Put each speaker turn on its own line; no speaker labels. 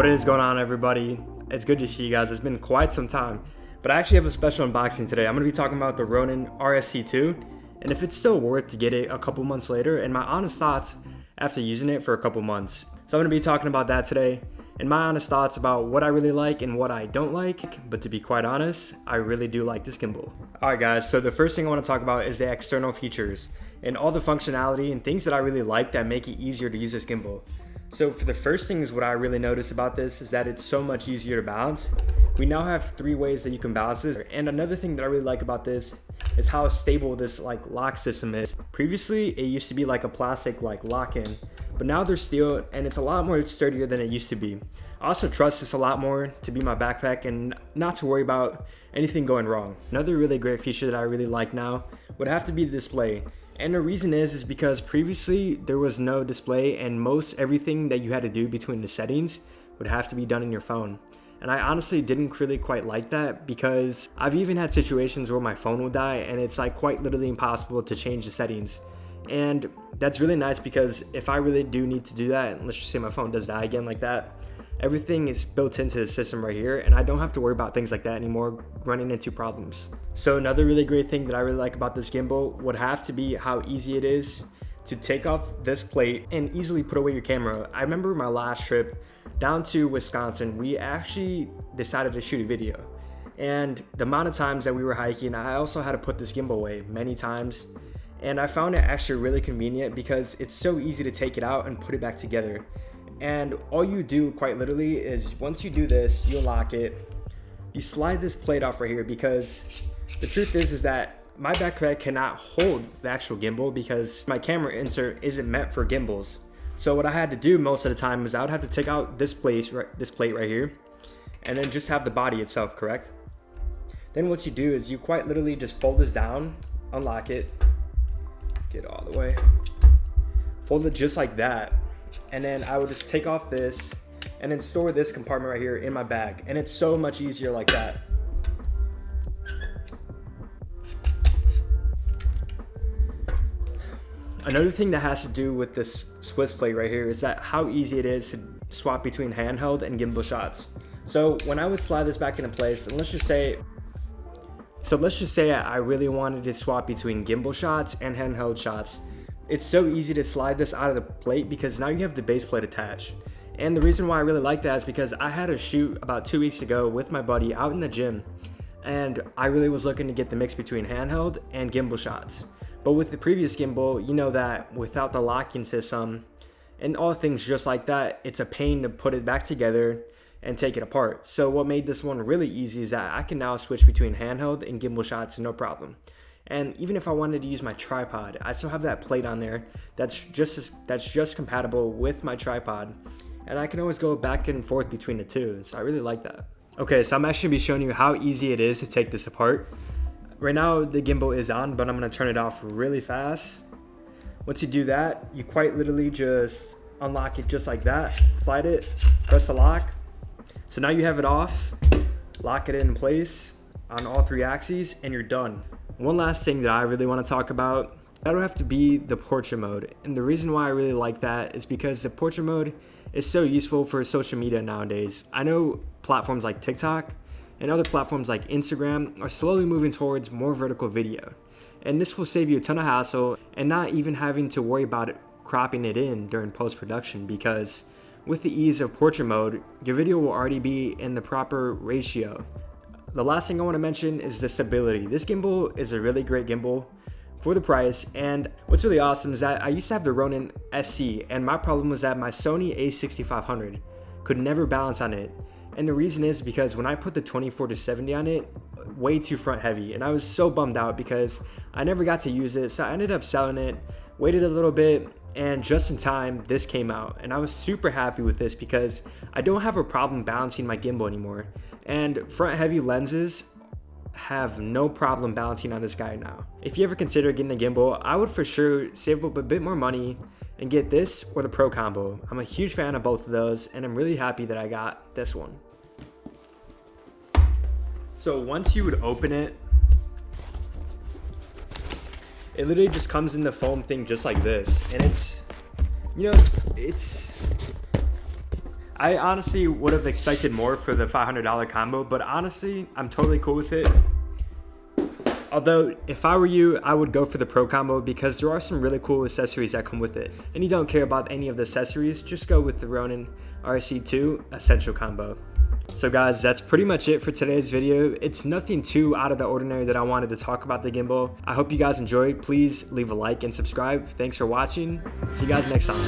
What is going on, everybody? It's good to see you guys. It's been quite some time, but I actually have a special unboxing today. I'm going to be talking about the Ronin RSC2 and if it's still worth to get it a couple months later and my honest thoughts after using it for a couple months. So I'm going to be talking about that today and my honest thoughts about what I really like and what I don't like. But to be quite honest, I really do like this gimbal. Alright guys, so the first thing I want to talk about is the external features and all the functionality and things that I really like that make it easier to use this gimbal. So for the first things, what I really notice about this is that it's so much easier to balance. We now have 3 ways that you can balance this. And another thing that I really like about this is how stable this lock system is. Previously, it used to be like a plastic lock-in, but now they're steel and it's a lot more sturdier than it used to be. I also trust this a lot more to be my backpack and not to worry about anything going wrong. Another really great feature that I really like now would have to be the display. And the reason is because previously there was no display and most everything that you had to do between the settings would have to be done in your phone. And I honestly didn't really quite like that because I've even had situations where my phone will die and it's quite literally impossible to change the settings. And that's really nice because if I really do need to do that, and let's just say my phone does die again like that, everything is built into the system right here and I don't have to worry about things like that anymore running into problems. So another really great thing that I really like about this gimbal would have to be how easy it is to take off this plate and easily put away your camera. I remember my last trip down to Wisconsin, we actually decided to shoot a video. And the amount of times that we were hiking, I also had to put this gimbal away many times. And I found it actually really convenient because it's so easy to take it out and put it back together. And all you do quite literally is once you do this, you unlock it, you slide this plate off right here because the truth is that my backpack cannot hold the actual gimbal because my camera insert isn't meant for gimbals. So what I had to do most of the time is I would have to take out this plate right here and then just have the body itself, correct? Then what you do is you quite literally just fold this down, unlock it, get all the way, fold it just like that. And then I would just take off this and then store this compartment right here in my bag. And it's so much easier like that. Another thing that has to do with this Swiss plate right here is that how easy it is to swap between handheld and gimbal shots. So when I would slide this back into place, and let's just say I really wanted to swap between gimbal shots and handheld shots. It's so easy to slide this out of the plate because now you have the base plate attached. And the reason why I really like that is because I had a shoot about 2 weeks ago with my buddy out in the gym. And I really was looking to get the mix between handheld and gimbal shots. But with the previous gimbal, you know that without the locking system and all things just like that, it's a pain to put it back together and take it apart. So what made this one really easy is that I can now switch between handheld and gimbal shots no problem. And even if I wanted to use my tripod, I still have that plate on there that's just compatible with my tripod. And I can always go back and forth between the two. So I really like that. Okay, so I'm actually going to be showing you how easy it is to take this apart. Right now the gimbal is on, but I'm going to turn it off really fast. Once you do that, you quite literally just unlock it just like that. Slide it, press the lock. So now you have it off, lock it in place on all 3 axes, and you're done. One last thing that I really want to talk about, that would have to be the portrait mode. And the reason why I really like that is because the portrait mode is so useful for social media nowadays. I know platforms like TikTok and other platforms like Instagram are slowly moving towards more vertical video. And this will save you a ton of hassle and not even having to worry about cropping it in during post-production because with the ease of portrait mode, your video will already be in the proper ratio. The last thing I want to mention is the stability. This gimbal is a really great gimbal for the price, and what's really awesome is that I used to have the Ronin SC, and my problem was that my Sony a6500 could never balance on it. And the reason is because when I put the 24-70 on it, way too front heavy, and I was so bummed out because I never got to use it, so I ended up selling it, waited a little bit, and just in time this came out. And I was super happy with this because I don't have a problem balancing my gimbal anymore. And front heavy lenses have no problem balancing on this guy now. If you ever consider getting a gimbal, I would for sure save up a bit more money and get this or the Pro combo. I'm a huge fan of both of those and I'm really happy that I got this one. So once you would open it, it literally just comes in the foam thing just like this. And it's, you know, it's I honestly would have expected more for the $500 combo, but honestly, I'm totally cool with it. Although, if I were you, I would go for the Pro combo because there are some really cool accessories that come with it. And you don't care about any of the accessories, just go with the Ronin RSC2 Essential combo. So guys, that's pretty much it for today's video. It's nothing too out of the ordinary that I wanted to talk about the gimbal. I hope you guys enjoyed. Please leave a like and subscribe. Thanks for watching. See you guys next time.